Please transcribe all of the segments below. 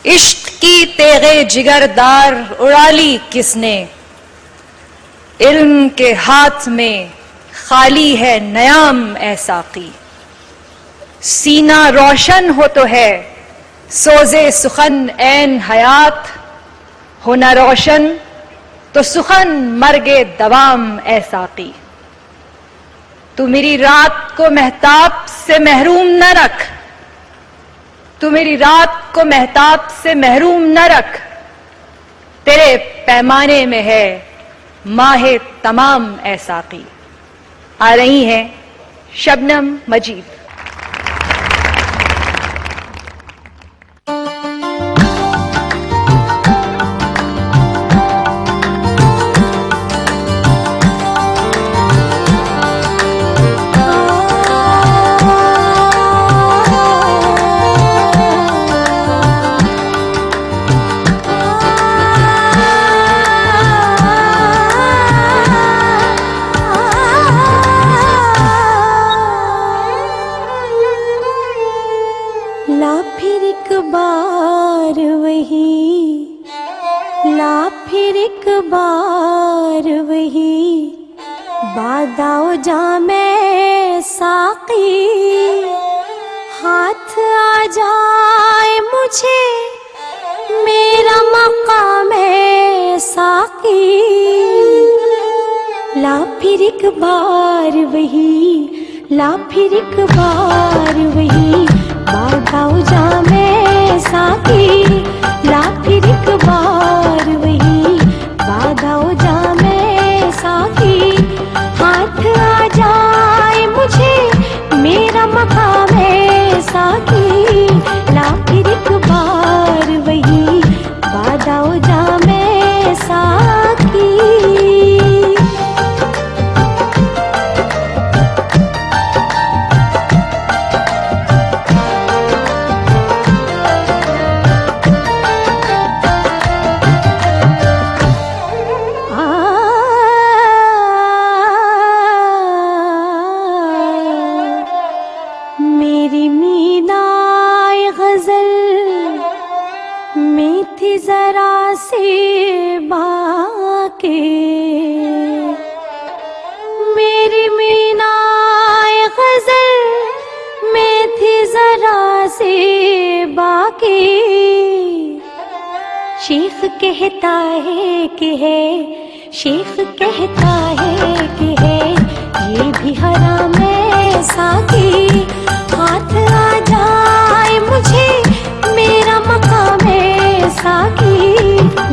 इश्क की तेगे जिगरदार उड़ा ली किसने, इल्म के हाथ में खाली है नयाम ए साकी। सीना रोशन हो तो है सोजे सुखन ऐन हयात, हो न रोशन तो सुखन मर्गे दवाम ए साकी। तू मेरी रात को महताब से महरूम न रख, तू मेरी रात को महताब से महरूम न रख, तेरे पैमाने में है माहे तमाम ए साकी। आ रही हैं शबनम मजीद। ला फिर एक बार वही, ला फिर एक बार वही, बादाओ जामे साकी। हाथ आ जाए मुझे मेरा मकाम है साकी। ला फिर एक बार वही, ला फिर एक बार वही, बादाओ जामे साकी। ला फिर एक बार वही, बादाओ जामे साकी। हाथ आ जाए मुझे मेरा मकाम है साकी। ला फिर एक बार वही, बादाओ जामे साकी। मेरी मीनाए गजल में थी जरा से बाके। मेरी मीनाए गजल में थी जरा से बाके। शेख कहता है कि है, शेख कहता है कि है, ये भी हराम है साकी। हाथ आ जाए मुझे मेरा मकाम है साकी।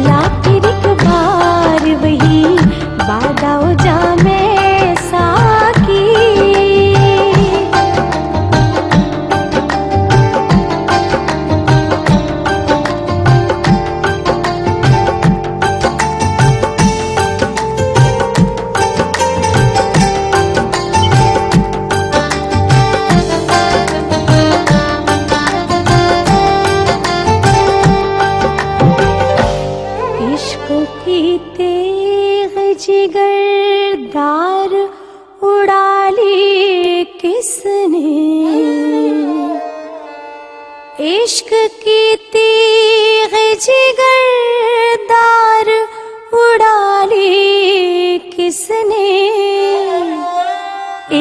ला फिर एक बार वही, बादाओ जामे साकी। की तेग जिगरदार उड़ा ली किसने। इश्क की तेग जिगरदार उड़ा ली किसने।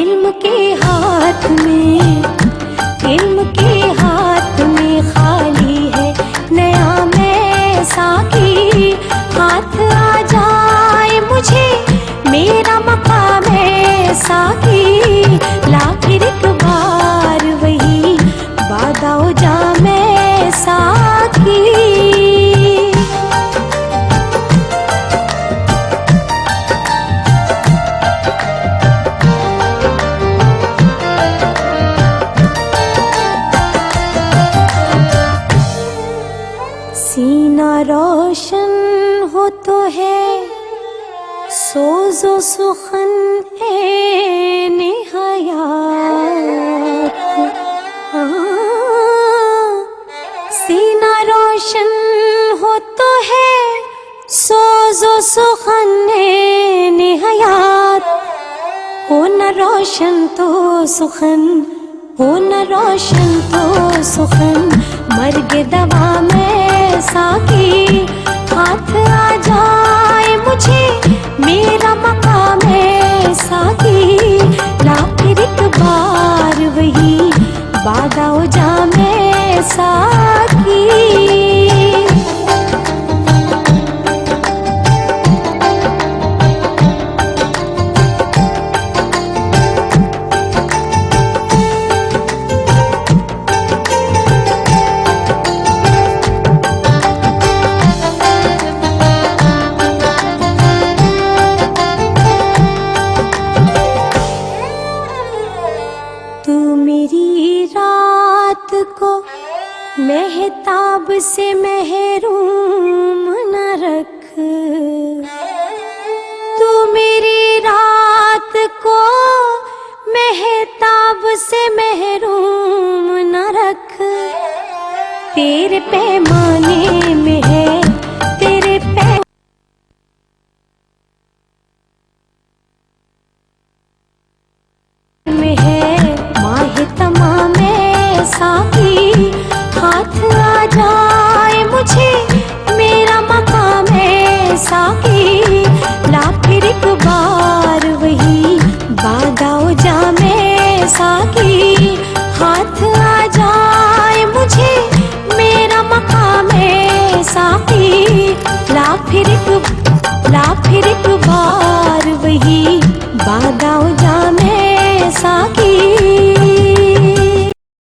इल्म के हाथ में, इल्म के हाथ में खाली है नया में साकी। हाथ आ जाए मुझे मेरा मकाम है साकी। ला फिर एक बार वही, बादाओ जामे साकी। सीना रोशन हो तो है सोजो सुखन ए निहायत। सीना रोशन हो तो है सोजो सुखन ए निहायत। हो न रोशन तो सुखन, हो न रोशन तो सुखन, मर्ग दवा में से महरूम न रख, तू मेरी रात को मेहताब से महरूम न रख। तेरे पैमाने में है, तेरे में है माहे तमामे साकी। हाथ आ जाए मुझे मेरा मकाम है साकी। ला फिर एक बार वही बादाओ जामे साकी।